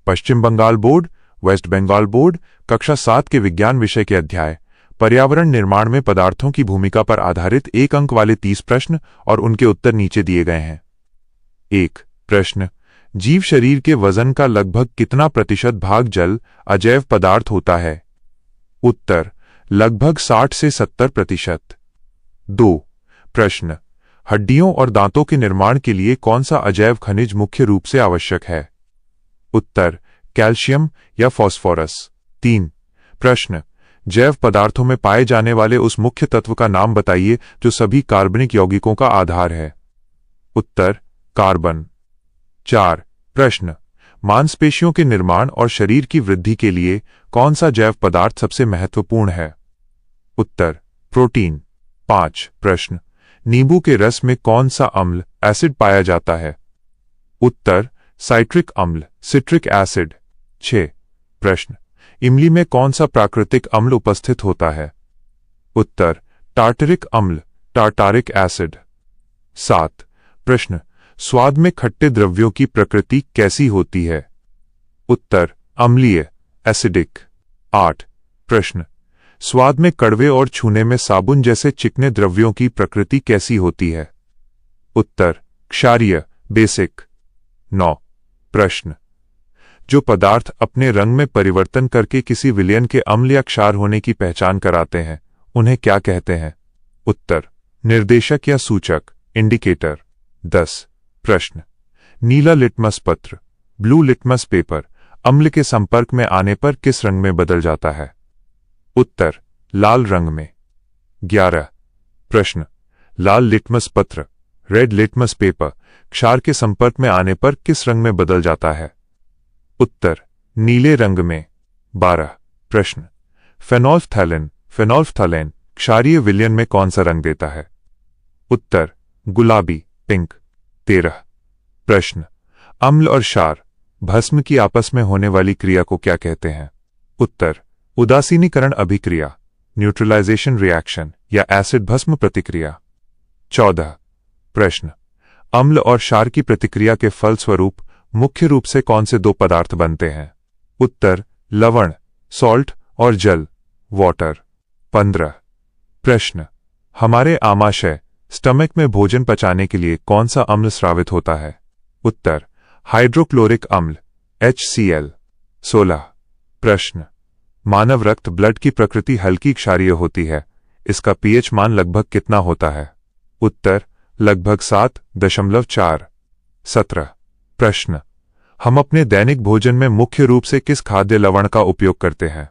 पश्चिम Bangal board, West Bengal board, कक्षा 7 के विज्ञान विषय के अध्याय पर्यावरण निर्माण में पदार्थों की भूमिका पर आधारित 1 अंक वाले 30 प्रश्न और उनके उत्तर नीचे दिए गए हैं। 1 प्रश्न, जीव शरीर के वजन का लगभग कितना प्रतिशत भाग जल अजैव पदार्थ होता है? उत्तर, लगभग 60 से 70%। 2 प्रश्न, हड्डियों और दांतों के निर्माण के लिए कौन सा अजैव खनिज मुख्य रूप से आवश्यक है? उत्तर, कैल्शियम या फास्फोरस। 3 प्रश्न, जैव पदार्थों में पाए जाने वाले उस मुख्य तत्व का नाम बताइए जो सभी कार्बनिक यौगिकों का आधार है। उत्तर, कार्बन। 4 प्रश्न, मांसपेशियों के निर्माण और शरीर की वृद्धि के लिए कौन सा जैव पदार्थ सबसे महत्वपूर्ण है? उत्तर, प्रोटीन। 5 प्रश्न, नींबू के रस में कौन सा अम्ल एसिड पाया जाता है? उत्तर, साइट्रिक अम्ल, सिट्रिक एसिड। 6 प्रश्न, इमली में कौन सा प्राकृतिक अम्ल उपस्थित होता है? उत्तर, टार्टरिक अम्ल, टार्टारिक एसिड। 7 प्रश्न, स्वाद में खट्टे द्रव्यों की प्रकृति कैसी होती है? उत्तर, अम्लीय, एसिडिक। 8 प्रश्न, स्वाद में कड़वे और छूने में साबुन जैसे चिकने द्रव्यों की प्रकृति कैसी होती है? उत्तर, क्षारीय, बेसिक। 9 प्रश्न, जो पदार्थ अपने रंग में परिवर्तन करके किसी विलयन के अम्ल या क्षार होने की पहचान कराते हैं, उन्हें क्या कहते हैं? उत्तर, निर्देशक या सूचक, इंडिकेटर। 10 प्रश्न, नीला लिटमस पत्र, ब्लू लिटमस पेपर, अम्ल के संपर्क में आने पर किस रंग में बदल जाता है? उत्तर, लाल रंग में। 11 प्रश्न, लाल लिटमस पत्र, रेड लिटमस पेपर, क्षार के संपर्क में आने पर किस रंग में बदल जाता है? उत्तर, नीले रंग में। 12 प्रश्न, फेनोल्फ्थैलिन, फेनोल्फ्थालेन क्षारीय विलयन में कौन सा रंग देता है? उत्तर, गुलाबी, पिंक। 13 प्रश्न, अम्ल और क्षार, भस्म की आपस में होने वाली क्रिया को क्या कहते हैं? उत्तर, उदासीनीकरण अभिक्रिया, न्यूट्रलाइजेशन रिएक्शन या एसिड भस्म प्रतिक्रिया। 14 प्रश्न, अम्ल और क्षार की प्रतिक्रिया के फलस्वरूप मुख्य रूप से कौन से 2 पदार्थ बनते हैं? उत्तर, लवण, सॉल्ट और जल, वाटर। 15 प्रश्न, हमारे आमाशय, स्टमक में भोजन पचाने के लिए कौन सा अम्ल स्रावित होता है? उत्तर, हाइड्रोक्लोरिक अम्ल, HCl। 16 प्रश्न, मानव रक्त ब्लड की प्रकृति हल्की क्षारीय होती है, इसका pH मान लगभग कितना होता है? उत्तर, लगभग 7.4। 17 प्रश्न, हम अपने दैनिक भोजन में मुख्य रूप से किस खाद्य लवण का उपयोग करते हैं?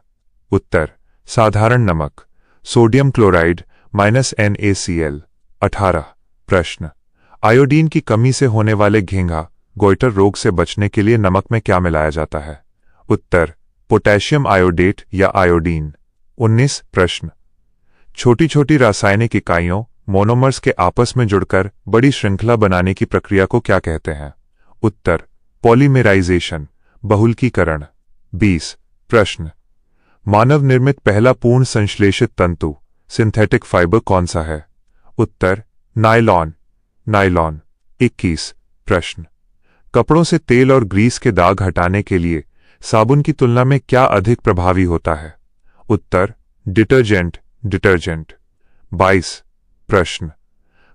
उत्तर, साधारण नमक, सोडियम क्लोराइड -NaCl। 18 प्रश्न, आयोडीन की कमी से होने वाले घेंघा, गोइटर रोग से बचने के लिए नमक में क्या मिलाया जाता है? उत्तर, पोटेशियम आयोडेट या आयोडीन। 19 प्रश्न, छोटी छोटी रासायनिक इकाइयों, मोनोमर्स के आपस में जुड़कर बड़ी श्रृंखला बनाने की प्रक्रिया को क्या कहते हैं? उत्तर, पॉलीमेराइजेशन, बहुलकीकरण। 20 प्रश्न, मानव निर्मित पहला पूर्ण संश्लेषित तंतु, सिंथेटिक फाइबर कौन सा है? उत्तर, नायलॉन, नायलॉन। 21 प्रश्न, कपड़ों से तेल और ग्रीस के दाग हटाने के लिए साबुन की तुलना में क्या अधिक प्रभावी होता है? उत्तर, डिटर्जेंट, डिटर्जेंट। 22 प्रश्न,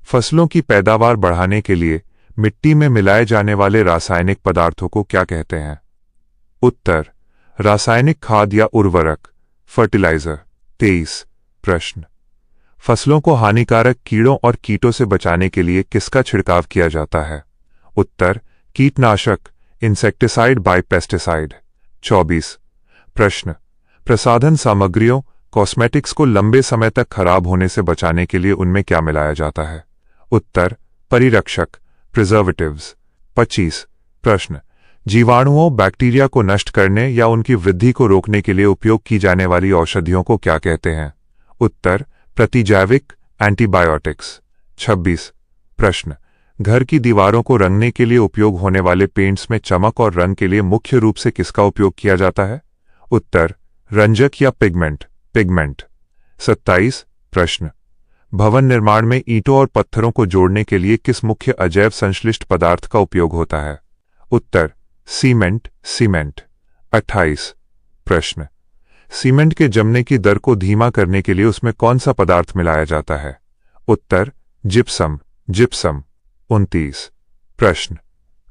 फसलों की पैदावार बढ़ाने के लिए मिट्टी में मिलाए जाने वाले रासायनिक पदार्थों को क्या कहते हैं? उत्तर, रासायनिक खाद या उर्वरक, फर्टिलाइजर। 23 प्रश्न, फसलों को हानिकारक कीड़ों और कीटों से बचाने के लिए किसका छिड़काव किया जाता है? उत्तर, कीटनाशक, इंसेक्टिसाइड बाय पेस्टिसाइड। 24 प्रश्न, प्रसाधन सामग्रियों, कॉस्मेटिक्स को लंबे समय तक खराब होने से बचाने के लिए उनमें क्या मिलाया जाता है? उत्तर, परिरक्षक, प्रिजर्वेटिव्स। 25 प्रश्न, जीवाणुओं, बैक्टीरिया को नष्ट करने या उनकी वृद्धि को रोकने के लिए उपयोग की जाने वाली औषधियों को क्या कहते हैं? उत्तर, प्रतिजैविक, एंटीबायोटिक्स। 26 प्रश्न, घर की दीवारों को रंगने के लिए उपयोग होने वाले पेंट्स में चमक और रंग के लिए मुख्य रूप से किसका उपयोग किया जाता है? उत्तर, रंजक या पिगमेंट, पिगमेंट। 27 प्रश्न, भवन निर्माण में ईंटों और पत्थरों को जोड़ने के लिए किस मुख्य अजैव संश्लिष्ट पदार्थ का उपयोग होता है? उत्तर, सीमेंट, सीमेंट। 28 प्रश्न। सीमेंट के जमने की दर को धीमा करने के लिए उसमें कौन सा पदार्थ मिलाया जाता है? उत्तर जिप्सम, जिप्सम। 29 प्रश्न।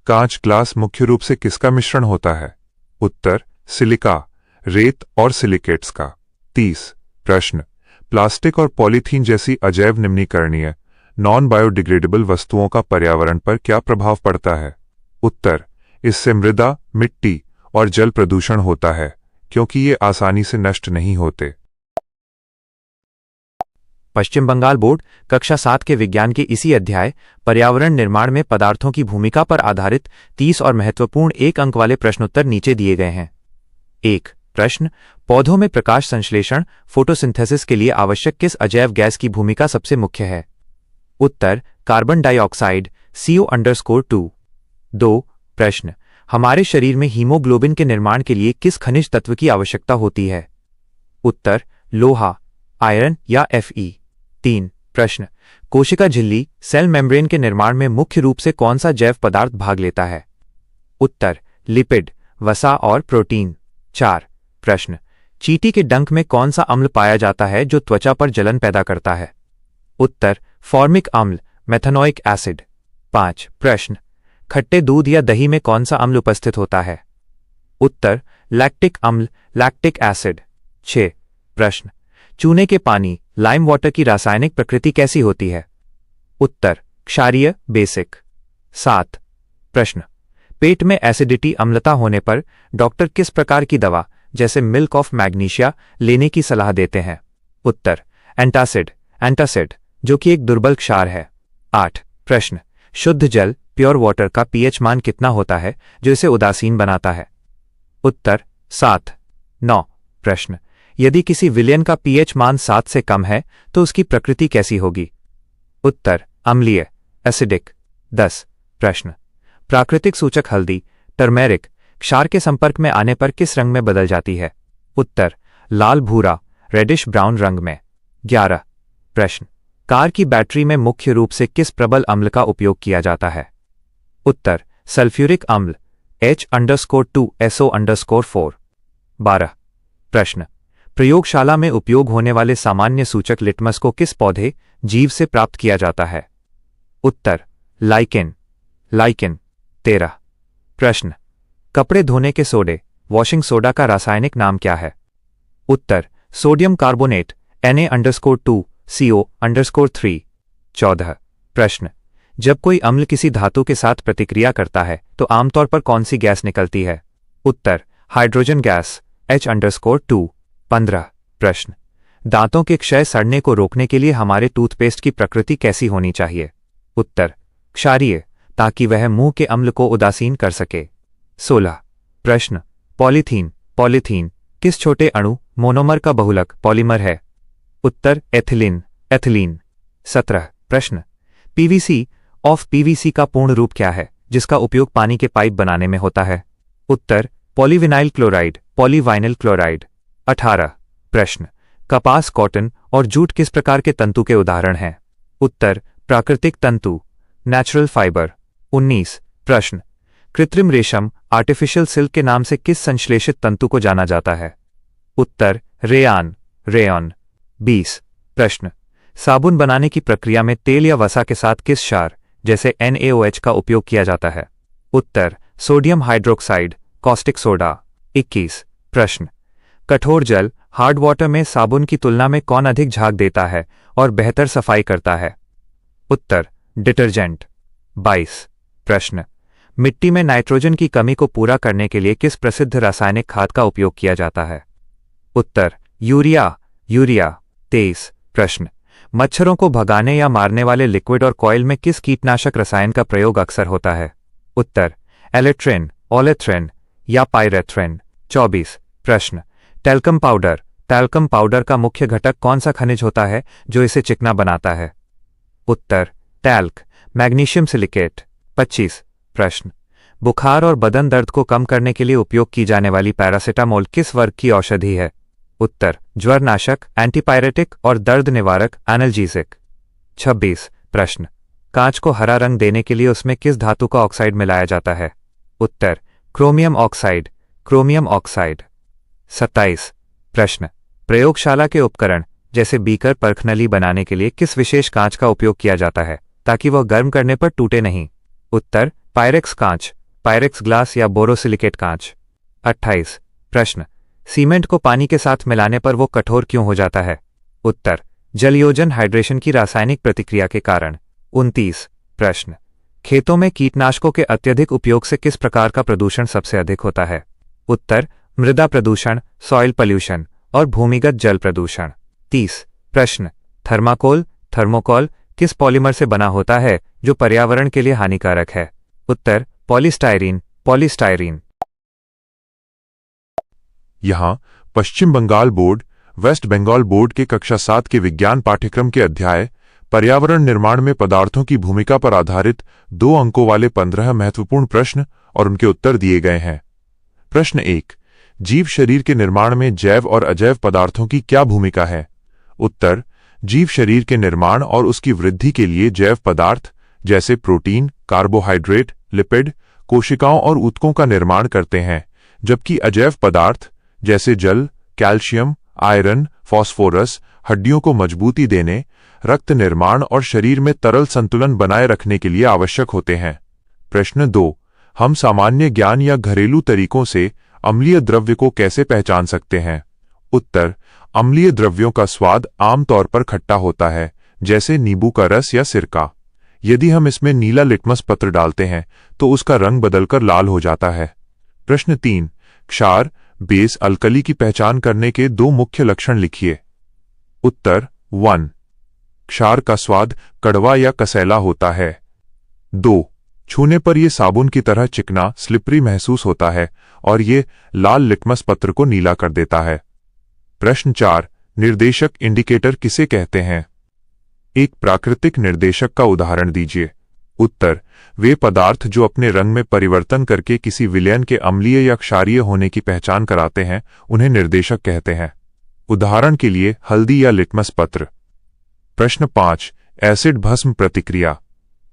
कांच ग्लास मुख्य रूप से किसका मिश्रण होता है? उत्तर सिलिका, रेत और सिलिकेट्स का। 30 प्रश्न। प्लास्टिक और पॉलीथीन जैसी अजैव निम्नीकरणीय नॉन बायोडिग्रेडेबल वस्तुओं का पर्यावरण पर क्या प्रभाव पड़ता है? उत्तर इससे मृदा, मिट्टी और जल प्रदूषण होता है क्योंकि ये आसानी से नष्ट नहीं होते। पश्चिम बंगाल बोर्ड कक्षा 7 के विज्ञान के इसी अध्याय पर्यावरण निर्माण में पदार्थों की भूमिका पर आधारित 30 और महत्वपूर्ण 1 अंक वाले प्रश्नोत्तर नीचे दिए गए हैं। 1 प्रश्न। पौधों में प्रकाश संश्लेषण फोटोसिंथेसिस के लिए आवश्यक किस अजैव गैस की भूमिका सबसे मुख्य है? उत्तर कार्बन डाइऑक्साइड CO_2। 2 प्रश्न। हमारे शरीर में हीमोग्लोबिन के निर्माण के लिए किस खनिज तत्व की आवश्यकता होती है? उत्तर लोहा, आयरन या Fe। 3 प्रश्न। कोशिका झिल्ली सेल मेम्ब्रेन के निर्माण में मुख्य रूप से कौन सा जैव पदार्थ भाग लेता है? उत्तर लिपिड, वसा और प्रोटीन। 4 प्रश्न। चींटी के डंक में कौन सा अम्ल पाया जाता है जो त्वचा पर जलन पैदा करता है? उत्तर फॉर्मिक अम्ल, मेथनोइक एसिड। 5 प्रश्न। खट्टे दूध या दही में कौन सा अम्ल उपस्थित होता है? उत्तर लैक्टिक अम्ल, लैक्टिक एसिड। 6 प्रश्न। चूने के पानी लाइम वाटर की रासायनिक प्रकृति कैसी होती है? उत्तर क्षारीय, बेसिक। 7 प्रश्न। पेट में एसिडिटी अम्लता होने पर डॉक्टर किस प्रकार की दवा जैसे मिल्क ऑफ मैग्नीशिया लेने की सलाह देते हैं? उत्तर एंटासिड, एंटासिड जो कि एक दुर्बल क्षार है। 8 प्रश्न। शुद्ध जल प्योर वाटर का पीएच मान कितना होता है जो इसे उदासीन बनाता है? उत्तर 7। 9 प्रश्न। यदि किसी विलयन का पीएच मान 7 से कम है तो उसकी प्रकृति कैसी होगी? उत्तर अम्लीय, एसिडिक। 10 प्रश्न। प्राकृतिक सूचक हल्दी टर्मेरिक क्षार के संपर्क में आने पर किस रंग में बदल जाती है? उत्तर लाल भूरा, रेडिश ब्राउन रंग में। 11 प्रश्न। कार की बैटरी में मुख्य रूप से किस प्रबल अम्ल का उपयोग किया जाता है? उत्तर सल्फ्यूरिक अम्ल H_2SO_4। 12 प्रश्न। प्रयोगशाला में उपयोग होने वाले सामान्य सूचक लिटमस को किस पौधे, जीव से प्राप्त किया जाता है? उत्तर लाइकेन, लाइकेन। 13 प्रश्न। कपड़े धोने के सोडे वॉशिंग सोडा का रासायनिक नाम क्या है? उत्तर सोडियम कार्बोनेट Na_2CO_3। 14 प्रश्न। जब कोई अम्ल किसी धातु के साथ प्रतिक्रिया करता है तो आमतौर पर कौन सी गैस निकलती है? उत्तर हाइड्रोजन गैस H_2। 15 प्रश्न। दांतों के क्षय सड़ने को रोकने के लिए हमारे टूथपेस्ट की प्रकृति कैसी होनी चाहिए? उत्तर क्षारीय, ताकि वह मुंह के अम्ल को उदासीन कर सके। 16 प्रश्न। पॉलीथीन, पॉलीथीन किस छोटे अणु मोनोमर का बहुलक पॉलीमर है? उत्तर एथिलीन, एथिलीन। 17 प्रश्न। पीवीसी ऑफ पीवीसी का पूर्ण रूप क्या है जिसका उपयोग पानी के पाइप बनाने में होता है? उत्तर पॉलीविनाइल क्लोराइड, पॉलीवाइनिल क्लोराइड। 18 प्रश्न। कपास, कॉटन और जूट किस प्रकार के तंतु के उदाहरण हैं? उत्तर प्राकृतिक तंतु, नेचुरल फाइबर। 19 प्रश्न। कृत्रिम रेशम आर्टिफिशियल सिल्क के नाम से किस संश्लेषित तंतु को जाना जाता है? उत्तर रेयान, रेयॉन। 20 प्रश्न। साबुन बनाने की प्रक्रिया में तेल या वसा के साथ किस क्षार जैसे NaOH का उपयोग किया जाता है? उत्तर सोडियम हाइड्रोक्साइड, कॉस्टिक सोडा। 21 प्रश्न। कठोर जल हार्ड वाटर में साबुन की तुलना में कौन अधिक झाग देता है और बेहतर सफाई करता है? उत्तर डिटर्जेंट। 22 प्रश्न। मिट्टी में नाइट्रोजन की कमी को पूरा करने के लिए किस प्रसिद्ध रासायनिक खाद का उपयोग किया जाता है? उत्तर यूरिया, यूरिया। 23 प्रश्न। मच्छरों को भगाने या मारने वाले लिक्विड और कॉइल में किस कीटनाशक रसायन का प्रयोग अक्सर होता है? उत्तर एलेट्रिन, ओलेथ्रिन या पाइरेथ्रिन। 24 प्रश्न। टैल्कम पाउडर, टैल्कम पाउडर का मुख्य घटक कौन सा खनिज होता है जो इसे चिकना बनाता है? उत्तर टैल्क, मैग्नीशियम सिलिकेट। 25 प्रश्न। बुखार और बदन दर्द को कम करने के लिए उपयोग की जाने वाली पैरासिटामोल किस वर्ग की औषधि है? उत्तर ज्वरनाशक, एंटीपायरेटिक और दर्द निवारक, एनाल्जीसिक। 26 प्रश्न। कांच को हरा रंग देने के लिए उसमें किस धातु का ऑक्साइड मिलाया जाता है? उत्तर क्रोमियम ऑक्साइड, क्रोमियम ऑक्साइड। 27 प्रश्न, प्रयोगशाला के उपकरण जैसे बीकर परखनली बनाने के लिए किस विशेष कांच का उपयोग किया जाता है ताकि वह गर्म करने पर टूटे नहीं? उत्तर, पायरेक्स कांच, पायरेक्स ग्लास या बोरोसिलिकेट कांच। 28 प्रश्न, सीमेंट को पानी के साथ मिलाने पर वो कठोर क्यों हो जाता है? उत्तर, जलयोजन हाइड्रेशन की रासायनिक प्रतिक्रिया के कारण। 29 प्रश्न, खेतों में कीटनाशकों के अत्यधिक उपयोग से किस प्रकार का प्रदूषण सबसे अधिक होता है? उत्तर, मृदा प्रदूषण, सॉइल पॉल्यूशन और भूमिगत जल प्रदूषण। 30 प्रश्न, थर्माकोल, थर्मोकॉल किस पॉलीमर से बना होता है जो पर्यावरण के लिए हानिकारक है? उत्तर, पॉलीस्टायरीन, पॉलीस्टायरीन। यहाँ Paschim Bangal board, West Bengal board के कक्षा 7 के विज्ञान पाठ्यक्रम के अध्याय पर्यावरण निर्माण में पदार्थों की भूमिका पर आधारित 2 अंकों वाले 15 महत्वपूर्ण प्रश्न और उनके उत्तर दिए गए हैं। प्रश्न 1, जीव शरीर के निर्माण में जैव और अजैव पदार्थों की क्या भूमिका है? उत्तर, जीव शरीर के निर्माण और उसकी वृद्धि के लिए जैव पदार्थ जैसे प्रोटीन, कार्बोहाइड्रेट, लिपिड, कोशिकाओं और ऊतकों का निर्माण करते हैं, जबकि अजैव पदार्थ जैसे जल, कैल्शियम, आयरन, फास्फोरस हड्डियों को मजबूती देने, रक्त निर्माण और शरीर में तरल संतुलन बनाए रखने के लिए आवश्यक होते हैं। प्रश्न 2, हम सामान्य ज्ञान या घरेलू तरीकों से अम्लीय द्रव्य को कैसे पहचान सकते हैं? उत्तर, अम्लीय द्रव्यों का स्वाद आमतौर पर खट्टा होता है, जैसे नींबू का रस या सिरका। यदि हम इसमें नीला लिटमस पत्र डालते हैं तो उसका रंग बदलकर लाल हो जाता है। प्रश्न 3, क्षार, बेस, अल्कली की पहचान करने के 2 मुख्य लक्षण लिखिए। उत्तर, 1, क्षार का स्वाद कड़वा या कसैला होता है। 2, छूने पर यह साबुन की तरह चिकना, स्लिपरी महसूस होता है और ये लाल लिटमस पत्र को नीला कर देता है। प्रश्न 4, निर्देशक इंडिकेटर किसे कहते हैं? एक प्राकृतिक निर्देशक का उदाहरण दीजिए। उत्तर, वे पदार्थ जो अपने रंग में परिवर्तन करके किसी विलयन के अम्लीय या क्षारीय होने की पहचान कराते हैं, उन्हें निर्देशक कहते हैं। उदाहरण के लिए हल्दी या लिटमस पत्र। प्रश्न 5, एसिड भस्म प्रतिक्रिया,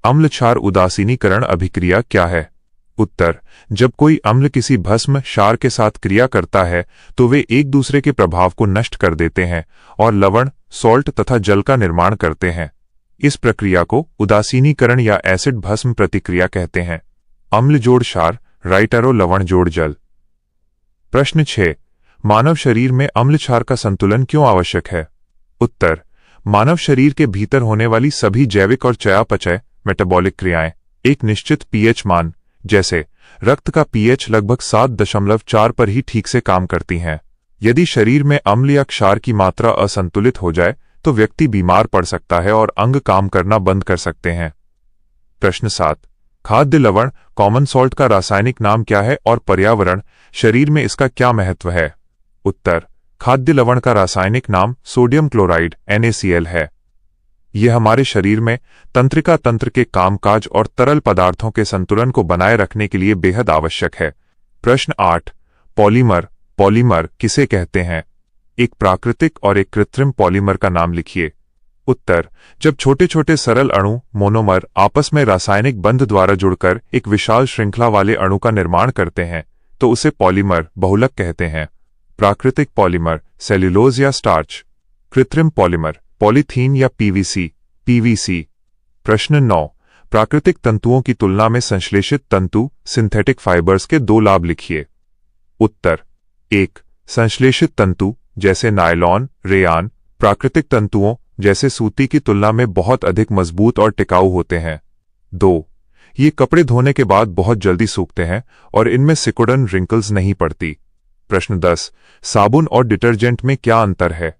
अम्ल क्षार उदासीनीकरण अभिक्रिया क्या है? उत्तर, जब कोई अम्ल किसी भस्म क्षार के साथ क्रिया करता है तो वे एक दूसरे के प्रभाव को नष्ट कर देते हैं और लवण, सॉल्ट तथा जल का निर्माण करते हैं। इस प्रक्रिया को उदासीनीकरण या एसिड भस्म प्रतिक्रिया कहते हैं। अम्ल जोड़ क्षार, राइट एरो लवण जोड़ जल। प्रश्न 6, मानव शरीर में अम्ल क्षार का संतुलन क्यों आवश्यक है? उत्तर, मानव शरीर के भीतर होने वाली सभी जैविक और चयापचय मेटाबॉलिक क्रियाएं एक निश्चित पीएच मान, जैसे रक्त का पीएच लगभग 7.4 पर ही ठीक से काम करती हैं। यदि शरीर में अम्ल या क्षार की मात्रा असंतुलित हो जाए तो व्यक्ति बीमार पड़ सकता है और अंग काम करना बंद कर सकते हैं। प्रश्न 7, खाद्य लवण कॉमन सॉल्ट का रासायनिक नाम क्या है और पर्यावरण, शरीर में इसका क्या महत्व है? उत्तर, खाद्य लवण का रासायनिक नाम सोडियम क्लोराइड NaCl है। यह हमारे शरीर में तंत्रिका तंत्र के कामकाज और तरल पदार्थों के संतुलन को बनाए रखने के लिए बेहद आवश्यक है। प्रश्न 8, पॉलीमर, पॉलीमर किसे कहते हैं? एक प्राकृतिक और एक कृत्रिम पॉलीमर का नाम लिखिए। उत्तर, जब छोटे छोटे सरल अणु मोनोमर आपस में रासायनिक बंध द्वारा जुड़कर एक विशाल श्रृंखला वाले अणु का निर्माण करते हैं तो उसे पॉलीमर, बहुलक कहते हैं। प्राकृतिक पॉलीमर सेल्यूलोज या स्टार्च, कृत्रिम पॉलीमर पॉलीथीन या पीवीसी। प्रश्न 9, प्राकृतिक तंतुओं की तुलना में संश्लेषित तंतु सिंथेटिक फाइबर्स के 2 लाभ लिखिए। उत्तर, 1, संश्लेषित तंतु जैसे नायलॉन, रेयान प्राकृतिक तंतुओं जैसे सूती की तुलना में बहुत अधिक मजबूत और टिकाऊ होते हैं। 2, ये कपड़े धोने के बाद बहुत जल्दी सूखते हैं और इनमें सिकुड़न, रिंकल्स नहीं पड़ती। प्रश्न 10, साबुन और डिटर्जेंट में क्या अंतर है?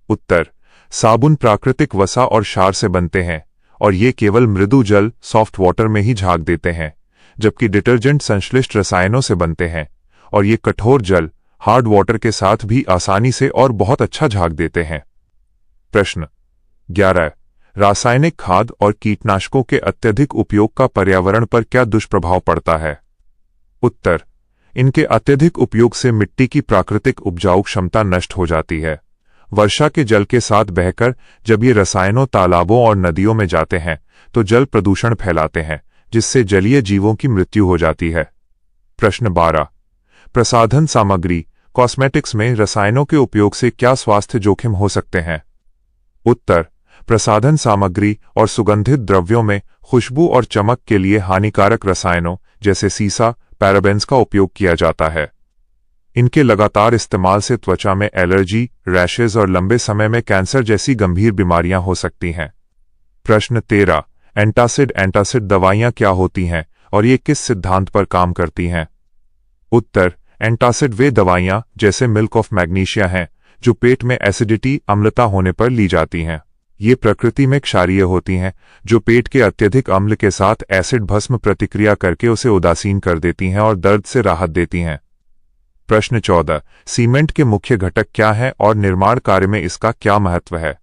उत्तर, साबुन प्राकृतिक वसा और क्षार से बनते हैं और ये केवल मृदु जल, सॉफ्ट वाटर में ही झाग देते हैं, जबकि डिटर्जेंट संश्लिष्ट रसायनों से बनते हैं और ये कठोर जल, हार्ड वाटर के साथ भी आसानी से और बहुत अच्छा झाग देते हैं। प्रश्न 11, रासायनिक खाद और कीटनाशकों के अत्यधिक उपयोग का पर्यावरण पर क्या दुष्प्रभाव पड़ता है? उत्तर, इनके अत्यधिक उपयोग से मिट्टी की प्राकृतिक उपजाऊ क्षमता नष्ट हो जाती है। वर्षा के जल के साथ बहकर जब ये रसायनों तालाबों और नदियों में जाते हैं तो जल प्रदूषण फैलाते हैं, जिससे जलीय जीवों की मृत्यु हो जाती है। प्रश्न 12, प्रसाधन सामग्री कॉस्मेटिक्स में रसायनों के उपयोग से क्या स्वास्थ्य जोखिम हो सकते हैं? उत्तर, प्रसाधन सामग्री और सुगंधित द्रव्यों में खुशबू और चमक के लिए हानिकारक रसायनों जैसे सीसा, पैराबेन्स का उपयोग किया जाता है। इनके लगातार इस्तेमाल से त्वचा में एलर्जी, रैशेज और लंबे समय में कैंसर जैसी गंभीर बीमारियां हो सकती हैं। प्रश्न 13, एंटासिड दवाइयां क्या होती हैं और ये किस सिद्धांत पर काम करती हैं? उत्तर, एंटासिड वे दवाइयां जैसे मिल्क ऑफ मैग्नीशिया हैं जो पेट में एसिडिटी, अम्लता होने पर ली जाती हैं। ये प्रकृति में क्षारीय होती हैं जो पेट के अत्यधिक अम्ल के साथ एसिड भस्म प्रतिक्रिया करके उसे उदासीन कर देती हैं और दर्द से राहत देती हैं। प्रश्न 14, सीमेंट के मुख्य घटक क्या हैं और निर्माण कार्य में इसका क्या महत्व है?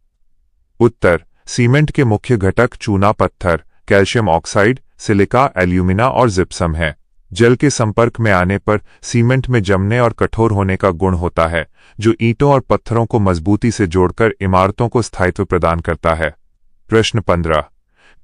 उत्तर, सीमेंट के मुख्य घटक चूना पत्थर, कैल्शियम ऑक्साइड, सिलिका, एल्यूमिना और जिप्सम हैं। जल के संपर्क में आने पर सीमेंट में जमने और कठोर होने का गुण होता है जो ईंटों और पत्थरों को मजबूती से जोड़कर इमारतों को स्थायित्व प्रदान करता है। प्रश्न 15,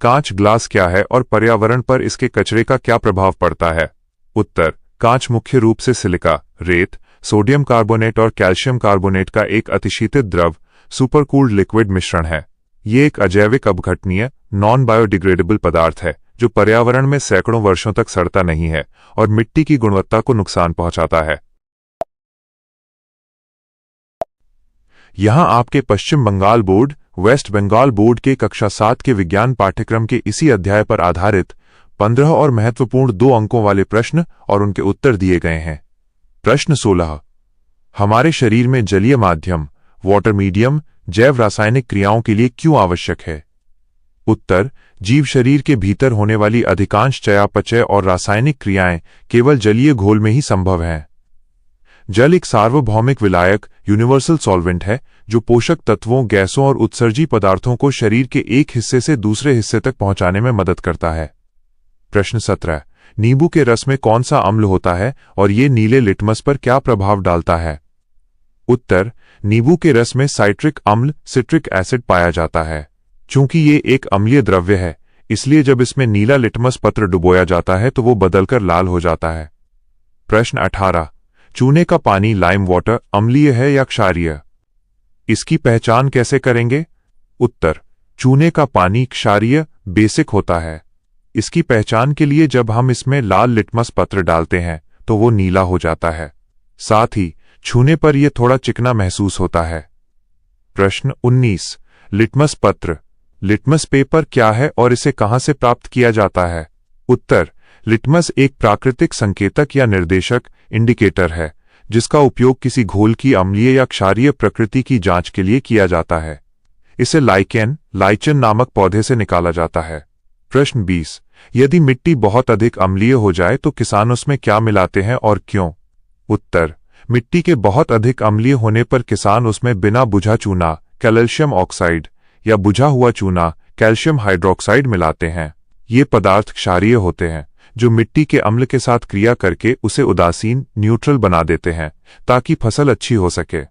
कांच ग्लास क्या है और पर्यावरण पर इसके कचरे का क्या प्रभाव पड़ता है? उत्तर, कांच मुख्य रूप से सिलिका, रेत, सोडियम कार्बोनेट और कैल्शियम कार्बोनेट का एक अतिशीतित द्रव सुपरकूल्ड लिक्विड मिश्रण है। ये एक अजैविक अपघटनीय नॉन बायोडिग्रेडेबल पदार्थ है जो पर्यावरण में सैकड़ों वर्षों तक सड़ता नहीं है और मिट्टी की गुणवत्ता को नुकसान पहुंचाता है। यहां आपके Paschim Bangal board, West Bengal board के कक्षा 7 के विज्ञान पाठ्यक्रम के इसी अध्याय पर आधारित 15 और महत्वपूर्ण 2 अंकों वाले प्रश्न और उनके उत्तर दिए गए हैं। प्रश्न 16, हमारे शरीर में जलीय माध्यम वाटर मीडियम जैव रासायनिक क्रियाओं के लिए क्यों आवश्यक है? उत्तर, जीव शरीर के भीतर होने वाली अधिकांश चयापचय और रासायनिक क्रियाएं केवल जलीय घोल में ही संभव हैं। जल एक सार्वभौमिक विलायक यूनिवर्सल सॉल्वेंट है जो पोषक तत्वों, गैसों और उत्सर्जी पदार्थों को शरीर के एक हिस्से से दूसरे हिस्से तक पहुंचाने में मदद करता है। प्रश्न 17, नींबू के रस में कौन सा अम्ल होता है और ये नीले लिटमस पर क्या प्रभाव डालता है? उत्तर, नींबू के रस में साइट्रिक अम्ल सिट्रिक एसिड पाया जाता है। चूंकि ये एक अम्लीय द्रव्य है, इसलिए जब इसमें नीला लिटमस पत्र डुबोया जाता है तो वो बदलकर लाल हो जाता है। प्रश्न 18, चूने का पानी लाइम वाटर अम्लीय है या क्षारीय? इसकी पहचान कैसे करेंगे? उत्तर, चूने का पानी क्षारीय बेसिक होता है। इसकी पहचान के लिए जब हम इसमें लाल लिटमस पत्र डालते हैं तो वो नीला हो जाता है। साथ ही छूने पर यह थोड़ा चिकना महसूस होता है। प्रश्न 19, लिटमस पत्र लिटमस पेपर क्या है और इसे कहां से प्राप्त किया जाता है? उत्तर, लिटमस एक प्राकृतिक संकेतक या निर्देशक इंडिकेटर है जिसका उपयोग किसी घोल की अम्लीय या क्षारीय प्रकृति की जांच के लिए किया जाता है। इसे लाइचन नामक पौधे से निकाला जाता है। प्रश्न 20, यदि मिट्टी बहुत अधिक अम्लीय हो जाए तो किसान उसमें क्या मिलाते हैं और क्यों? उत्तर, मिट्टी के बहुत अधिक अम्लीय होने पर किसान उसमें बिना बुझा चूना कैल्शियम ऑक्साइड या बुझा हुआ चूना कैल्शियम हाइड्रोक्साइड मिलाते हैं। ये पदार्थ क्षारीय होते हैं जो मिट्टी के अम्ल के साथ क्रिया करके उसे उदासीन न्यूट्रल बना देते हैं ताकि फसल अच्छी हो सके।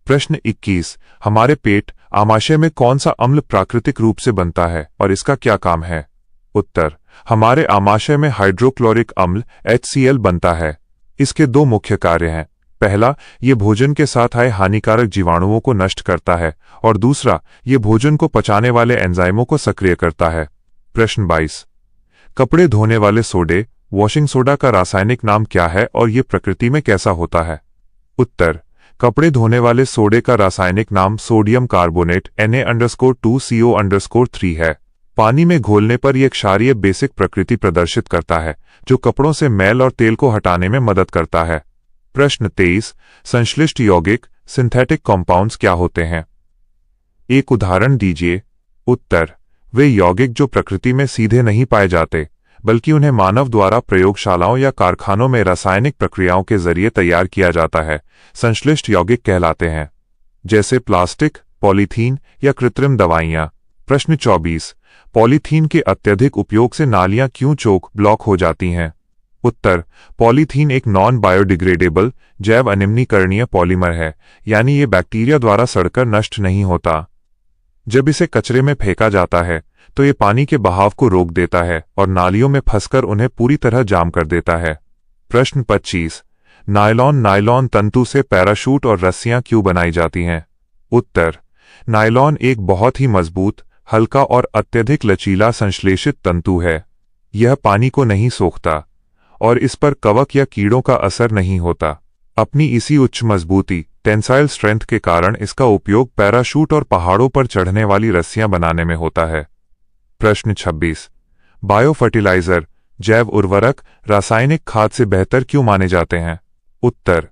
प्रश्न 21, हमारे पेट आमाशय में कौन सा अम्ल प्राकृतिक रूप से बनता है और इसका क्या काम है? उत्तर, हमारे आमाशय में हाइड्रोक्लोरिक अम्ल HCl बनता है। इसके 2 मुख्य कार्य हैं। पहला, ये भोजन के साथ आए हानिकारक जीवाणुओं को नष्ट करता है और दूसरा, ये भोजन को पचाने वाले एंजाइमों को सक्रिय करता है। प्रश्न 22, कपड़े धोने वाले सोडे वॉशिंग सोडा का रासायनिक नाम क्या है और ये प्रकृति में कैसा होता है? उत्तर, कपड़े धोने वाले सोडे का रासायनिक नाम सोडियम कार्बोनेट Na-2CO-3 है। पानी में घोलने पर यह क्षारीय बेसिक प्रकृति प्रदर्शित करता है जो कपड़ों से मैल और तेल को हटाने में मदद करता है। प्रश्न 23, संश्लिष्ट यौगिक सिंथेटिक कॉम्पाउंड्स क्या होते हैं? एक उदाहरण दीजिए। उत्तर, वे यौगिक जो प्रकृति में सीधे नहीं पाए जाते बल्कि उन्हें मानव द्वारा प्रयोगशालाओं या कारखानों में रासायनिक प्रक्रियाओं के जरिए तैयार किया जाता है, संश्लिष्ट यौगिक कहलाते हैं, जैसे प्लास्टिक, पॉलीथीन या कृत्रिम दवाइयां। प्रश्न 24, पॉलीथीन के अत्यधिक उपयोग से नालियां क्यों चोक ब्लॉक हो जाती हैं? उत्तर, पॉलीथीन एक नॉन बायोडिग्रेडेबल जैव अनिम्नीकरणीय पॉलीमर है, यानी ये बैक्टीरिया द्वारा सड़कर नष्ट नहीं होता। जब इसे कचरे में फेंका जाता है तो ये पानी के बहाव को रोक देता है और नालियों में फंसकर उन्हें पूरी तरह जाम कर देता है। प्रश्न 25, नायलॉन नायलॉन तंतु से पैराशूट और रस्सियां क्यों बनाई जाती हैं? उत्तर, नायलॉन एक बहुत ही मजबूत, हल्का और अत्यधिक लचीला संश्लेषित तंतु है। यह पानी को नहीं सोखता और इस पर कवक या कीड़ों का असर नहीं होता। अपनी इसी उच्च मजबूती, टेंसाइल स्ट्रेंथ के कारण इसका उपयोग पैराशूट और पहाड़ों पर चढ़ने वाली रस्सियां बनाने में होता है। प्रश्न 26। बायो फर्टिलाइजर, जैव उर्वरक रासायनिक खाद से बेहतर क्यों माने जाते हैं? उत्तर,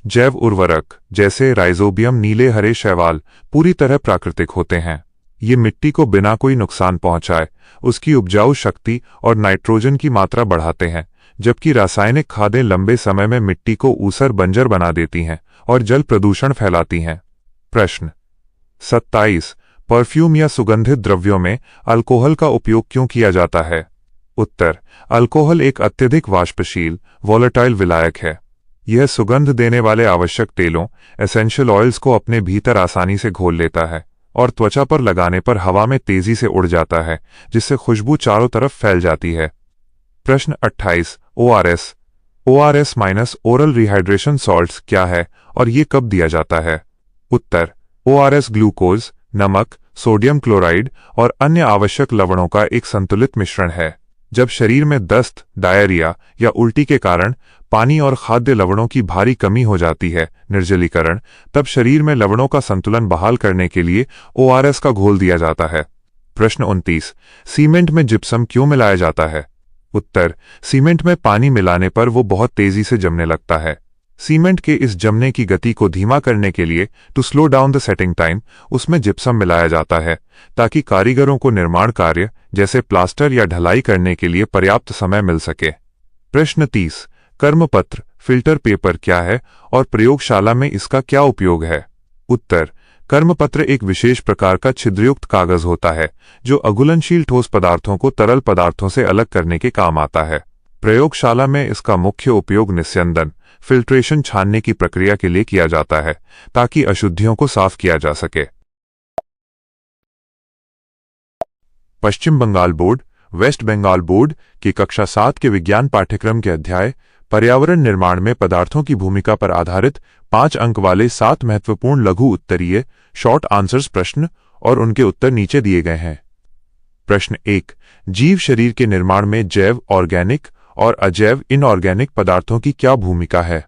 जैव उर्वरक जैसे राइजोबियम नीले हरे शैवाल पूरी तरह प्राकृतिक होते हैं। ये मिट्टी को बिना कोई नुकसान पहुंचाए उसकी उपजाऊ शक्ति और नाइट्रोजन की मात्रा बढ़ाते हैं, जबकि रासायनिक खादें लंबे समय में मिट्टी को ऊसर बंजर बना देती हैं और जल प्रदूषण फैलाती हैं। प्रश्न 27। परफ्यूम या सुगंधित द्रव्यों में अल्कोहल का उपयोग क्यों किया जाता है? उत्तर, अल्कोहल एक अत्यधिक वाष्पशील, वोलेटाइल विलायक है। यह सुगंध देने वाले आवश्यक तेलों, एसेंशियल ऑयल्स को अपने भीतर आसानी से घोल लेता है और त्वचा पर लगाने पर हवा में तेजी से उड़ जाता है, जिससे खुशबू चारों तरफ फैल जाती है। प्रश्न 28। ORS, ORS minus oral rehydration salts क्या है और ये कब दिया जाता है? उत्तर, ओआरएस ग्लूकोज, नमक, सोडियम क्लोराइड और अन्य आवश्यक लवणों का एक संतुलित मिश्रण है। जब शरीर में दस्त, डायरिया या उल्टी के कारण पानी और खाद्य लवणों की भारी कमी हो जाती है, निर्जलीकरण, तब शरीर में लवणों का संतुलन बहाल करने के लिए ओआरएस का घोल दिया जाता है। प्रश्न 29। सीमेंट में जिप्सम क्यों मिलाया जाता है? उत्तर, सीमेंट में पानी मिलाने पर वो बहुत तेजी से जमने लगता है। सीमेंट के इस जमने की गति को धीमा करने के लिए, to slow down the setting time, उसमें जिप्सम मिलाया जाता है ताकि कारीगरों को निर्माण कार्य जैसे प्लास्टर या ढलाई करने के लिए पर्याप्त समय मिल सके। प्रश्न 30। कर्मपत्र, फिल्टर पेपर क्या है और प्रयोगशाला में इसका क्या उपयोग है? उत्तर, कर्मपत्र एक विशेष प्रकार का छिद्रयुक्त कागज होता है जो अघुलनशील ठोस पदार्थों को तरल पदार्थों से अलग करने के काम आता है। प्रयोगशाला में इसका मुख्य उपयोग निस्यंदन, फिल्ट्रेशन छानने की प्रक्रिया के लिए किया जाता है ताकि अशुद्धियों को साफ किया जा सके। Paschim Bangal board, West Bengal board की कक्षा 7 के विज्ञान पाठ्यक्रम के अध्याय पर्यावरण निर्माण में पदार्थों की भूमिका पर आधारित 5 अंक वाले 7 महत्वपूर्ण लघु उत्तरीय शॉर्ट आंसर्स प्रश्न और उनके उत्तर नीचे दिए गए हैं। प्रश्न 1। जीव शरीर के निर्माण में जैव ऑर्गेनिक और अजैव इनऑर्गेनिक पदार्थों की क्या भूमिका है?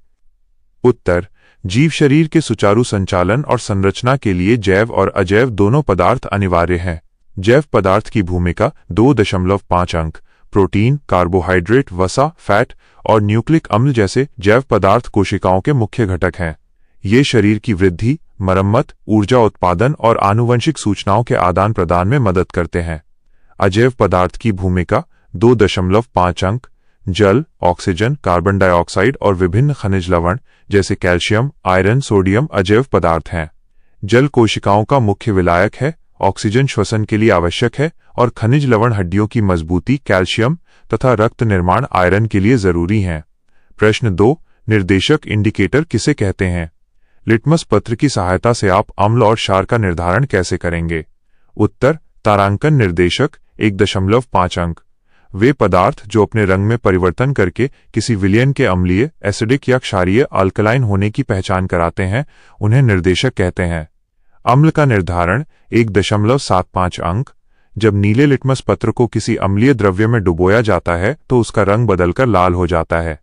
उत्तर, जीव शरीर के सुचारू संचालन और संरचना के लिए जैव और अजैव दोनों पदार्थ अनिवार्य हैं। जैव पदार्थ की भूमिका 2.5 अंक, प्रोटीन, कार्बोहाइड्रेट, वसा, फैट और न्यूक्लिक अम्ल जैसे जैव पदार्थ कोशिकाओं के मुख्य घटक हैं। ये शरीर की वृद्धि, मरम्मत, ऊर्जा उत्पादन और आनुवंशिक सूचनाओं के आदान प्रदान में मदद करते हैं। अजैव पदार्थ की भूमिका 2.5 अंक, जल, ऑक्सीजन, कार्बन डाइऑक्साइड और विभिन्न खनिज लवण जैसे कैल्शियम, आयरन, सोडियम अजैव पदार्थ हैं। जल कोशिकाओं का मुख्य विलायक है, ऑक्सीजन श्वसन के लिए आवश्यक है और खनिज लवण हड्डियों की मजबूती, कैल्शियम तथा रक्त निर्माण आयरन के लिए जरूरी हैं। प्रश्न 2। निर्देशक इंडिकेटर किसे कहते हैं? लिटमस पत्र की सहायता से आप अम्ल और क्षार का निर्धारण कैसे करेंगे? उत्तर, तारांकन निर्देशक 1.5 अंक। वे पदार्थ जो अपने रंग में परिवर्तन करके किसी विलयन के अम्लीय, एसिडिक या क्षारीय अल्कलाइन होने की पहचान कराते हैं, उन्हें निर्देशक कहते हैं। अम्ल का निर्धारण 1.75 अंक। जब नीले लिटमस पत्र को किसी अम्लीय द्रव्य में डुबोया जाता है तो उसका रंग बदलकर लाल हो जाता है।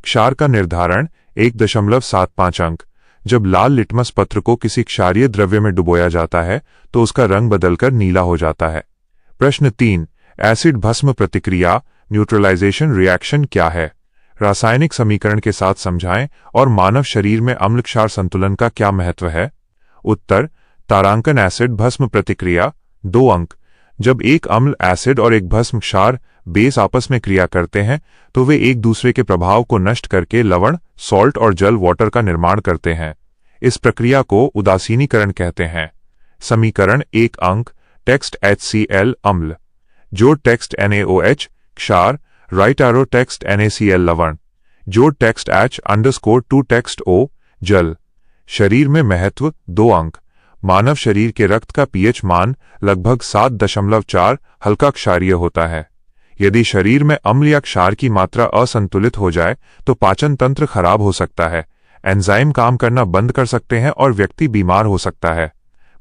क्षार का निर्धारण 1.75 अंक। जब लाल लिटमस पत्र को किसी क्षारीय द्रव्य में डुबोया जाता है तो उसका रंग बदलकर नीला हो जाता है। प्रश्न 3। एसिड भस्म प्रतिक्रिया, न्यूट्रलाइजेशन रिएक्शन क्या है? रासायनिक समीकरण के साथ समझाएं और मानव शरीर में अम्ल क्षार संतुलन का क्या महत्व है? उत्तर, तारांकन एसिड भस्म प्रतिक्रिया 2 अंक। जब एक अम्ल एसिड और एक भस्म क्षार बेस आपस में क्रिया करते हैं तो वे एक दूसरे के प्रभाव को नष्ट करके लवण, सॉल्ट और जल वाटर का निर्माण करते हैं। इस प्रक्रिया को उदासीनीकरण कहते हैं। समीकरण 1 अंक। टेक्स्ट HCl अम्ल, जोड़ टेक्स्ट NaOH क्षार, राइट एरो टेक्स्ट NaCl लवण, जोड़ टेक्स्ट H_2 टेक्स्ट O जल। शरीर में महत्व 2 अंक। मानव शरीर के रक्त का pH मान लगभग 7.4 हल्का क्षारीय होता है। यदि शरीर में अम्ल या क्षार की मात्रा असंतुलित हो जाए तो पाचन तंत्र खराब हो सकता है, एंजाइम काम करना बंद कर सकते हैं और व्यक्ति बीमार हो सकता है।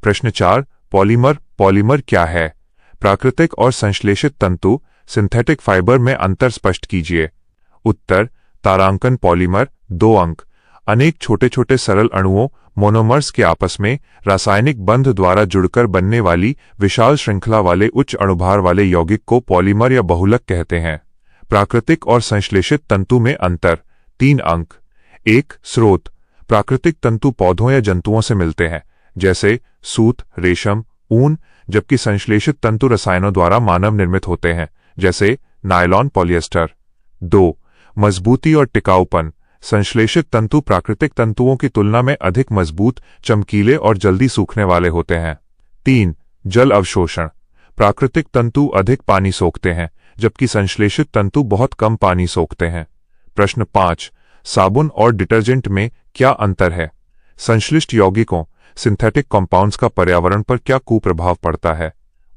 प्रश्न 4, पॉलीमर क्या है? प्राकृतिक और संश्लेषित तंतु सिंथेटिक फाइबर में अंतर स्पष्ट कीजिए। उत्तर, तारांकन पॉलीमर 2 अंक। अनेक छोटे छोटे सरल अणुओं मोनोमर्स के आपस में रासायनिक बंध द्वारा जुड़कर बनने वाली विशाल श्रृंखला वाले उच्च अणुभार वाले यौगिक को पॉलीमर या बहुलक कहते हैं। प्राकृतिक और संश्लेषित तंतु में अंतर 3 अंक। 1, स्रोत। प्राकृतिक तंतु पौधों या जंतुओं से मिलते हैं, जैसे सूत, रेशम, ऊन, जबकि संश्लेषित तंतु रसायनों द्वारा मानव निर्मित होते हैं, जैसे नायलॉन, पॉलिएस्टर। 2, मजबूती और टिकाऊपन। संश्लेषित तंतु प्राकृतिक तंतुओं की तुलना में अधिक मजबूत, चमकीले और जल्दी सूखने वाले होते हैं। 3, जल अवशोषण। प्राकृतिक तंतु अधिक पानी सोखते हैं, जबकि संश्लेषित तंतु बहुत कम पानी सोखते हैं। प्रश्न 5, साबुन और डिटर्जेंट में क्या अंतर है? संश्लिष्ट यौगिकों सिंथेटिक कंपाउंड्स का पर्यावरण पर क्या कुप्रभाव पड़ता है?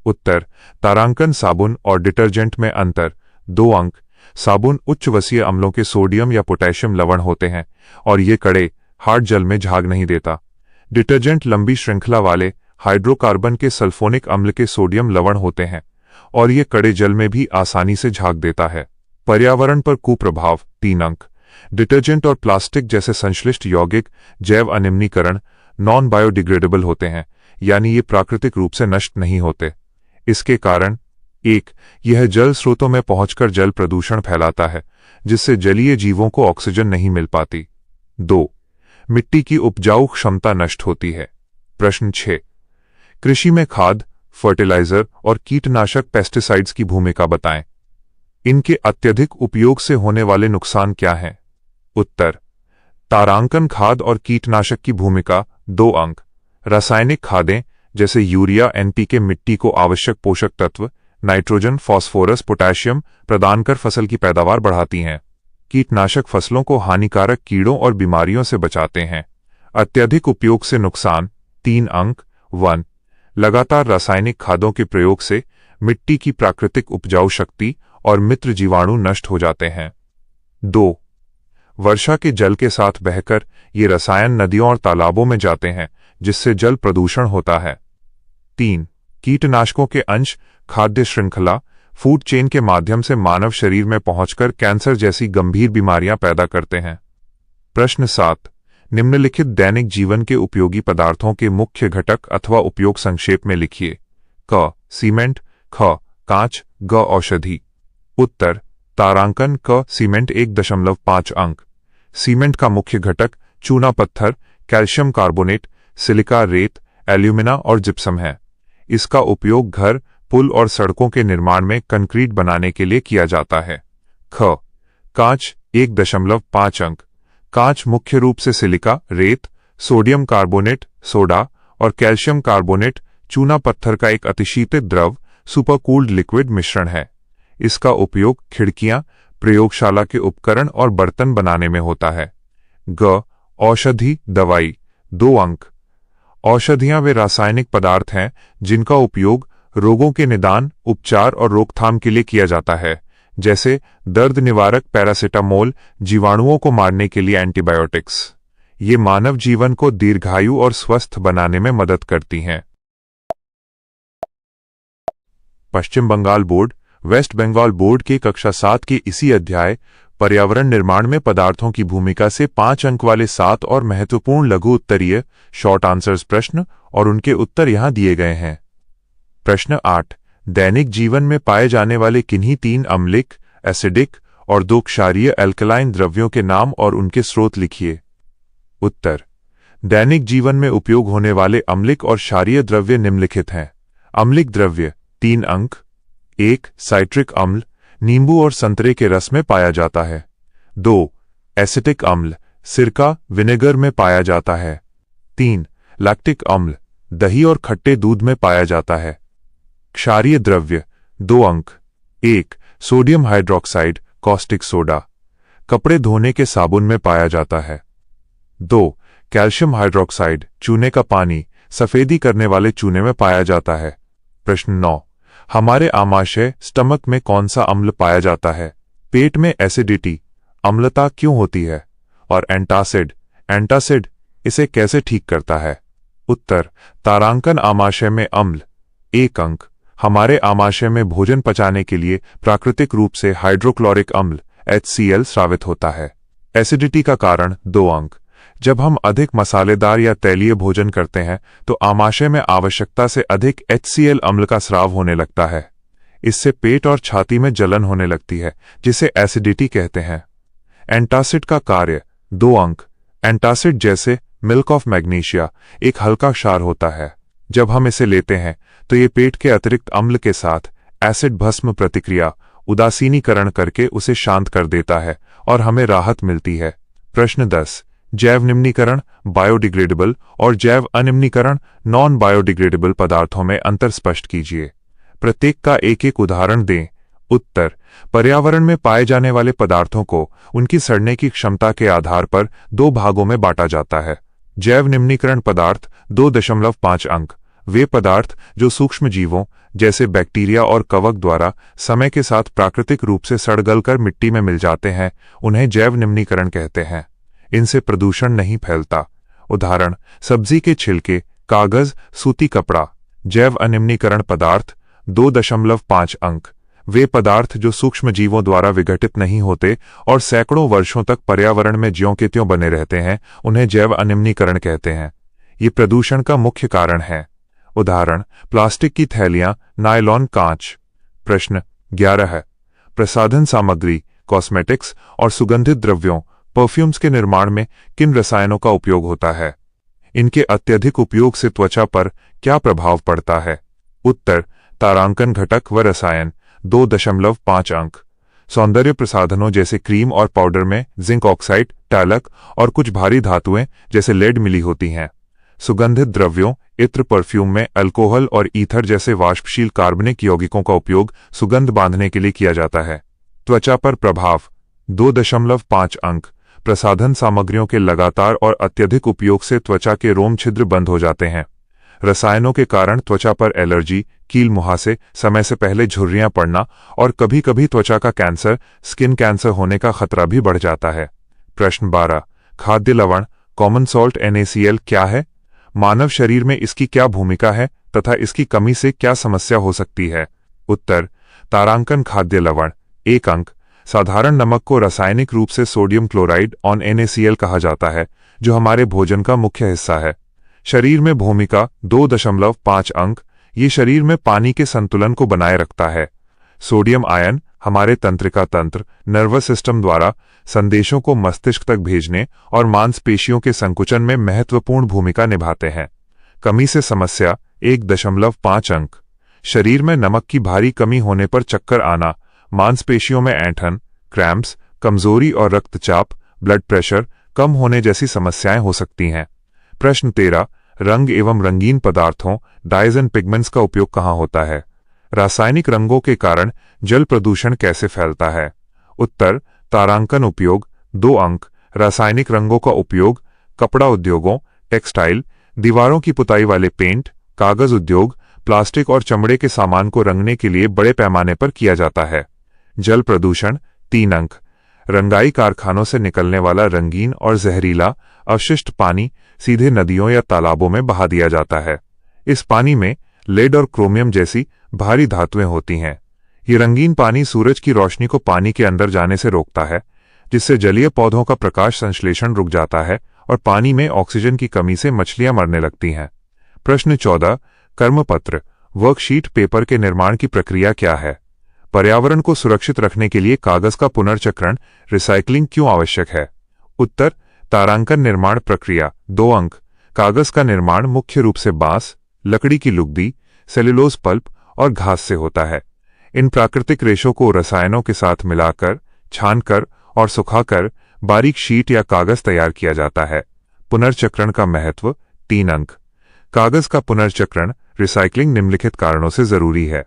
उत्तर, तारांकन साबुन और डिटर्जेंट में अंतर 2 अंक। साबुन उच्च वसीय अम्लों के सोडियम या पोटेशियम लवण होते हैं और ये कड़े हार्ड जल में झाग नहीं देता। डिटर्जेंट लंबी श्रृंखला वाले हाइड्रोकार्बन के सल्फोनिक अम्ल के सोडियम लवण होते हैं और ये कड़े जल में भी आसानी से झाग देता है। पर्यावरण पर कुप्रभाव 3 अंक। डिटर्जेंट और प्लास्टिक जैसे संश्लिष्ट यौगिक जैव अनिम्नीकरण नॉन बायोडिग्रेडेबल होते हैं, यानी ये प्राकृतिक रूप से नष्ट नहीं होते। इसके कारण 1, यह जल स्रोतों में पहुंचकर जल प्रदूषण फैलाता है, जिससे जलीय जीवों को ऑक्सीजन नहीं मिल पाती। 2, मिट्टी की उपजाऊ क्षमता नष्ट होती है। प्रश्न 6, कृषि में खाद, फर्टिलाइजर और कीटनाशक पेस्टिसाइड्स की भूमिका बताएं। इनके अत्यधिक उपयोग से होने वाले नुकसान क्या हैं? उत्तर, तारांकन खाद और कीटनाशक की भूमिका 2 अंक। रासायनिक खादें जैसे यूरिया, एनपीके मिट्टी को आवश्यक पोषक तत्व नाइट्रोजन, फास्फोरस, पोटेशियम प्रदान कर फसल की पैदावार बढ़ाती हैं। कीटनाशक फसलों को हानिकारक कीड़ों और बीमारियों से बचाते हैं। अत्यधिक उपयोग से नुकसान 3 अंक। 1, लगातार रासायनिक खादों के प्रयोग से मिट्टी की प्राकृतिक उपजाऊ शक्ति और मित्र जीवाणु नष्ट हो जाते हैं। 2, वर्षा के जल के साथ बहकर ये रसायन नदियों और तालाबों में जाते हैं, जिससे जल प्रदूषण होता है। 3, कीटनाशकों के अंश खाद्य श्रृंखला फूड चेन के माध्यम से मानव शरीर में पहुंचकर कैंसर जैसी गंभीर बीमारियां पैदा करते हैं। प्रश्न 7, निम्नलिखित दैनिक जीवन के उपयोगी पदार्थों के मुख्य घटक अथवा उपयोग संक्षेप में लिखिए। क, सीमेंट। ख, कांच। ग, औषधि। उत्तर, तारांकन। क, सीमेंट 1.5 अंक। सीमेंट का मुख्य घटक चूना पत्थर, कैल्शियम कार्बोनेट, सिलिका रेत, एल्यूमिना और जिप्सम है। इसका उपयोग घर, पुल और सड़कों के निर्माण में कंक्रीट बनाने के लिए किया जाता है। ख, कांच 1.5 अंक। कांच मुख्य रूप से सिलिका रेत, सोडियम कार्बोनेट सोडा और कैल्शियम कार्बोनेट चूना पत्थर का एक अतिशीतित द्रव सुपरकूल्ड लिक्विड मिश्रण है। इसका उपयोग खिड़कियां, प्रयोगशाला के उपकरण और बर्तन बनाने में होता है। ग, औषधि दवाई 2 अंक। औषधियां वे रासायनिक पदार्थ हैं जिनका उपयोग रोगों के निदान, उपचार और रोकथाम के लिए किया जाता है, जैसे दर्द निवारक पैरासिटामोल, जीवाणुओं को मारने के लिए एंटीबायोटिक्स। ये मानव जीवन को दीर्घायु और स्वस्थ बनाने में मदद करती हैं। Paschim Bangal board, West Bengal board के कक्षा 7 के इसी अध्याय पर्यावरण निर्माण में पदार्थों की भूमिका से 5 अंक वाले 7 और महत्वपूर्ण लघु उत्तरीय शॉर्ट आंसर्स प्रश्न और उनके उत्तर यहां दिए गए हैं। प्रश्न 8, दैनिक जीवन में पाए जाने वाले किन्हीं 3 अम्लिक, एसिडिक और 2 क्षारीय एल्कलाइन द्रव्यों के नाम और उनके स्रोत लिखिए। उत्तर, दैनिक जीवन में उपयोग होने वाले अम्लिक और क्षारीय द्रव्य निम्नलिखित हैं। अम्लिक द्रव्य 3 अंक। 1, साइट्रिक अम्ल नींबू और संतरे के रस में पाया जाता है। 2, एसिटिक अम्ल सिरका, विनेगर में पाया जाता है। 3, लैक्टिक अम्ल दही और खट्टे दूध में पाया जाता है। क्षारीय द्रव्य 2 अंक। 1, सोडियम हाइड्रोक्साइड कॉस्टिक सोडा कपड़े धोने के साबुन में पाया जाता है। 2, कैल्शियम हाइड्रोक्साइड चूने का पानी सफेदी करने वाले चूने में पाया जाता है। प्रश्न 9, हमारे आमाशय स्टमक में कौन सा अम्ल पाया जाता है? पेट में एसिडिटी, अम्लता क्यों होती है? और एंटासिड इसे कैसे ठीक करता है? उत्तर, तारांकन आमाशय में अम्ल। 1 अंक। हमारे आमाशय में भोजन पचाने के लिए प्राकृतिक रूप से हाइड्रोक्लोरिक अम्ल HCl स्रावित होता है। एसिडिटी का कारण 2 अंक। जब हम अधिक मसालेदार या तैलीय भोजन करते हैं तो आमाशय में आवश्यकता से अधिक HCl अम्ल का स्राव होने लगता है। इससे पेट और छाती में जलन होने लगती है, जिसे एसिडिटी कहते हैं। एंटासिड का कार्य 2 अंक। एंटासिड जैसे मिल्क ऑफ मैग्नीशिया एक हल्का क्षार होता है। जब हम इसे लेते हैं तो ये पेट के अतिरिक्त अम्ल के साथ एसिड भस्म प्रतिक्रिया उदासीनीकरण करके उसे शांत कर देता है और हमें राहत मिलती है। प्रश्न 10। जैव निम्नीकरण बायोडिग्रेडेबल और जैव अनिम्नीकरण नॉन बायोडिग्रेडेबल पदार्थों में अंतर स्पष्ट कीजिए। प्रत्येक का एक एक उदाहरण दें। उत्तर, पर्यावरण में पाए जाने वाले पदार्थों को उनकी सड़ने की क्षमता के आधार पर 2 भागों में बांटा जाता है। जैव निम्नीकरण पदार्थ 2.5 अंक। वे पदार्थ जो सूक्ष्म जीवों जैसे बैक्टीरिया और कवक द्वारा समय के साथ प्राकृतिक रूप से सड़ गलकर मिट्टी में मिल जाते हैं, उन्हें जैव निम्नीकरण कहते हैं। इनसे प्रदूषण नहीं फैलता। उदाहरण, सब्जी के छिलके, कागज, सूती कपड़ा। जैव अनिम्नीकरण पदार्थ 2.5 अंक। वे पदार्थ जो सूक्ष्म जीवों द्वारा विघटित नहीं होते और सैकड़ों वर्षों तक पर्यावरण में ज्यों के त्यों बने रहते हैं, उन्हें जैव अनिम्नीकरण कहते हैं। ये प्रदूषण का मुख्य कारण है। उदाहरण, प्लास्टिक की थैलियां, नायलॉन, कांच। प्रश्न 11 है। प्रसाधन सामग्री, कॉस्मेटिक्स और सुगंधित द्रव्यों, परफ्यूम्स के निर्माण में किन रसायनों का उपयोग होता है? इनके अत्यधिक उपयोग से त्वचा पर क्या प्रभाव पड़ता है? उत्तर, तारांकन घटक व रसायन 2.5 अंक। सौंदर्य प्रसाधनों जैसे क्रीम और पाउडर में जिंक ऑक्साइड, टैलक और कुछ भारी धातुएं जैसे लेड मिली होती हैं। सुगंधित द्रव्यों, इत्र, परफ्यूम में अल्कोहल और ईथर जैसे वाष्पशील कार्बनिक यौगिकों का उपयोग सुगंध बांधने के लिए किया जाता है। त्वचा पर प्रभाव 2.5 अंक। प्रसाधन सामग्रियों के लगातार और अत्यधिक उपयोग से त्वचा के रोम छिद्र बंद हो जाते हैं। रसायनों के कारण त्वचा पर एलर्जी, कील मुहासे, समय से पहले झुर्रियां पड़ना और कभी-कभी त्वचा का कैंसर, स्किन कैंसर होने का खतरा भी बढ़ जाता है। प्रश्न 12। खाद्य लवण कॉमन सॉल्ट NaCl क्या है? मानव शरीर में इसकी क्या भूमिका है तथा इसकी कमी से क्या समस्या हो सकती है? उत्तर, तारांकन खाद्य लवण 1 अंक। साधारण नमक को रासायनिक रूप से सोडियम क्लोराइड ऑन NaCl कहा जाता है, जो हमारे भोजन का मुख्य हिस्सा है। शरीर में भूमिका 2.5 अंक। ये शरीर में पानी के संतुलन को बनाए रखता है। सोडियम आयन हमारे तंत्रिका तंत्र, नर्वस सिस्टम द्वारा संदेशों को मस्तिष्क तक भेजने और मांसपेशियों के संकुचन में महत्वपूर्ण भूमिका निभाते हैं। कमी से समस्या 1.5 अंक। शरीर में नमक की भारी कमी होने पर चक्कर आना, मांसपेशियों में ऐंठन, क्रैम्प्स, कमजोरी और रक्तचाप, ब्लड प्रेशर कम होने जैसी समस्याएं हो सकती हैं। प्रश्न 13। रंग एवं रंगीन पदार्थों, डाइज एंड पिगमेंट्स का उपयोग कहाँ होता है? रासायनिक रंगों के कारण जल प्रदूषण कैसे फैलता है? उत्तर, तारांकन उपयोग 2 अंक। रासायनिक रंगों का उपयोग कपड़ा उद्योगों, टेक्सटाइल, दीवारों की पुताई वाले पेंट, कागज उद्योग, प्लास्टिक और चमड़े के सामान को रंगने के लिए बड़े पैमाने पर किया जाता है। जल प्रदूषण 3 अंक। रंगाई कारखानों से निकलने वाला रंगीन और जहरीला अवशिष्ट पानी सीधे नदियों या तालाबों में बहा दिया जाता है। इस पानी में लेड और क्रोमियम जैसी भारी धातुएं होती हैं। ये रंगीन पानी सूरज की रोशनी को पानी के अंदर जाने से रोकता है, जिससे जलीय पौधों का प्रकाश संश्लेषण रुक जाता है और पानी में ऑक्सीजन की कमी से मछलियां मरने लगती हैं। प्रश्न 14। कर्मपत्र वर्कशीट पेपर के निर्माण की प्रक्रिया क्या है? पर्यावरण को सुरक्षित रखने के लिए कागज का पुनर्चक्रण, रिसाइकलिंग क्यों आवश्यक है? उत्तर, तारांकन निर्माण प्रक्रिया 2 अंक। कागज का निर्माण मुख्य रूप से बांस, लकड़ी की लुगदी, सेल्यूलोज पल्प और घास से होता है। इन प्राकृतिक रेशों को रसायनों के साथ मिलाकर, छानकर और सुखाकर बारीक शीट या कागज तैयार किया जाता है। पुनर्चक्रण का महत्व 3 अंक। कागज का पुनर्चक्रण, रिसाइकलिंग निम्नलिखित कारणों से जरूरी है।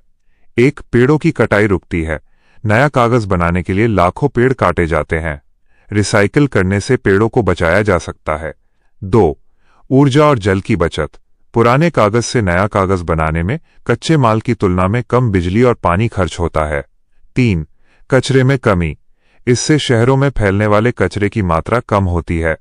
1. पेड़ों की कटाई रुकती है। नया कागज बनाने के लिए लाखों पेड़ काटे जाते हैं। रिसाइकिल करने से पेड़ों को बचाया जा सकता है। 2. ऊर्जा और जल की बचत। पुराने कागज से नया कागज बनाने में कच्चे माल की तुलना में कम बिजली और पानी खर्च होता है। 3. कचरे में कमी, इससे शहरों में फैलने वाले कचरे की मात्रा कम होती है।